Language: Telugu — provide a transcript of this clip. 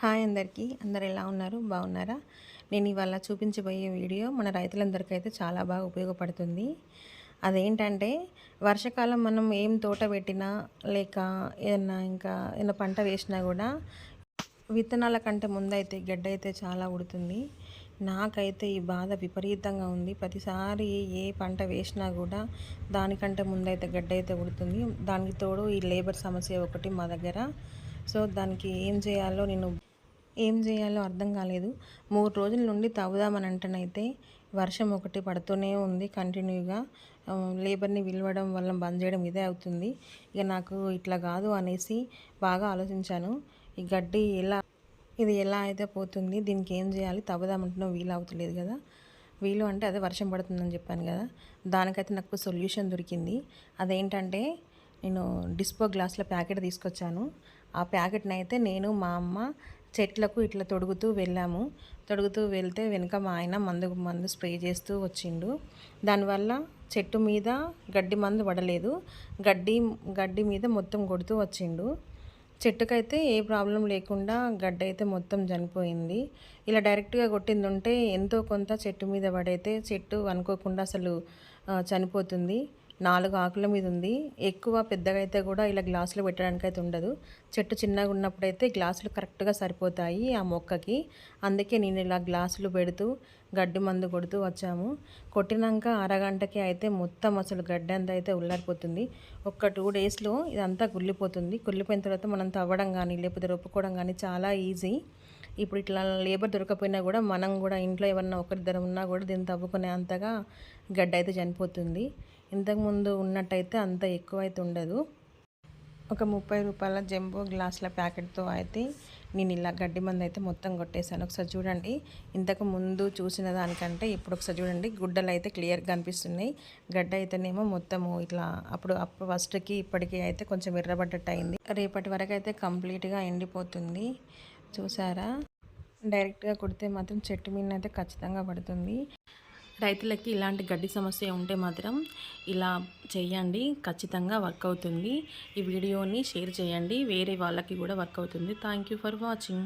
హాయ్ అందరికీ, అందరు ఎలా ఉన్నారు? బాగున్నారా? నేను ఇవాళ చూపించబోయే వీడియో మన రైతులందరికైతే చాలా బాగా ఉపయోగపడుతుంది. అదేంటంటే వర్షాకాలం మనం ఏం తోట పెట్టినా లేక ఏదైనా పంట వేసినా కూడా విత్తనాల కంటే ముందైతే గడ్డ అయితే చాలా ఉడుతుంది. నాకైతే ఈ బాధ విపరీతంగా ఉంది. ప్రతిసారి ఏ పంట వేసినా కూడా దానికంటే ముందైతే గడ్డ అయితే ఉడుతుంది. దానికి తోడు ఈ లేబర్ సమస్య ఒకటి మా దగ్గర. సో దానికి ఏం చేయాలో అర్థం కాలేదు. 3 రోజుల నుండి తవ్వుదామని అంటేనైతే వర్షం ఒకటి పడుతూనే ఉంది కంటిన్యూగా. లేబర్ని పిలవడం వల్ల బంద్ చేయడం ఇదే అవుతుంది. ఇక నాకు ఇట్లా కాదు అనేసి బాగా ఆలోచించాను. ఈ గడ్డి ఇది ఎలా అయితే పోతుంది, దీనికి ఏం చేయాలి? తవ్వుదామంటున్నా వీలు అవుతలేదు కదా. వీలు అంటే అదే వర్షం పడుతుందని చెప్పాను కదా, దానికైతే నాకు సొల్యూషన్ దొరికింది. అదేంటంటే నేను డిస్పో గ్లాసుల ప్యాకెట్ తీసుకొచ్చాను. ఆ ప్యాకెట్ని అయితే నేను మా అమ్మ చెట్లకు ఇట్లా తొడుగుతూ వెళ్తే వెనుక మా ఆయన మందు స్ప్రే చేస్తూ వచ్చిండు. దానివల్ల చెట్టు మీద గడ్డి మందు పడలేదు, గడ్డి మీద మొత్తం కొడుతూ వచ్చిండు. చెట్టుకైతే ఏ ప్రాబ్లం లేకుండా గడ్డ అయితే మొత్తం చనిపోయింది. ఇలా డైరెక్ట్గా కొట్టింది ఉంటే ఎంతో కొంత చెట్టు మీద పడైతే చెట్టు అనుకోకుండా అసలు చనిపోతుంది. 4 ఆకుల మీద ఉంది. ఎక్కువ పెద్దగా అయితే కూడా ఇలా గ్లాసులు పెట్టడానికి అయితే ఉండదు. చెట్టు చిన్నగా ఉన్నప్పుడైతే గ్లాసులు కరెక్ట్గా సరిపోతాయి ఆ మొక్కకి. అందుకే నేను ఇలా గ్లాసులు పెడుతూ గడ్డి మందు కొడుతూ వచ్చాము. కొట్టినాక అరగంటకి అయితే మొత్తం అసలు గడ్డి అంతా అయితే ఉల్లారిపోతుంది. ఒక 2 డేస్లో ఇదంతా కుళ్ళిపోతుంది. కుళ్ళిపోయిన తర్వాత మనం తవ్వడం కానీ లేకపోతే రొప్పుకోవడం కానీ చాలా ఈజీ. ఇప్పుడు ఇట్లా లేబర్ దొరకపోయినా కూడా మనం కూడా ఇంట్లో ఏమన్నా ఒకరిద్దరు ఉన్నా కూడా దీన్ని తవ్వుకునే అంతగా గడ్డ అయితే చనిపోతుంది. ఇంతకుముందు ఉన్నట్టయితే అంత ఎక్కువ అయితే ఉండదు. ఒక 30 రూపాయల జంబో గ్లాసుల ప్యాకెట్తో అయితే నేను ఇలా గడ్డి మందు అయితే మొత్తం కొట్టేశాను. ఒకసారి చూడండి, ఇంతకు ముందు చూసిన దానికంటే ఇప్పుడు ఒకసారి చూడండి, గుడ్డలు అయితే క్లియర్గా కనిపిస్తున్నాయి. గడ్డ అయితేనేమో మొత్తము ఇట్లా అప్పుడు ఫస్ట్కి ఇప్పటికీ అయితే కొంచెం ఎర్రబడ్డట్టు అయింది. రేపటి వరకు అయితే కంప్లీట్గా ఎండిపోతుంది. చూసారా? డైరెక్ట్గా కొడితే మాత్రం చెట్టు మీద అయితే ఖచ్చితంగా పడుతుంది. రైతులకి ఇలాంటి గడ్డి సమస్య ఉంటే మాత్రం ఇలా చేయండి, ఖచ్చితంగా వర్క్ అవుతుంది. ఈ వీడియోని షేర్ చేయండి, వేరే వాళ్ళకి కూడా వర్క్ అవుతుంది. Thank you for watching.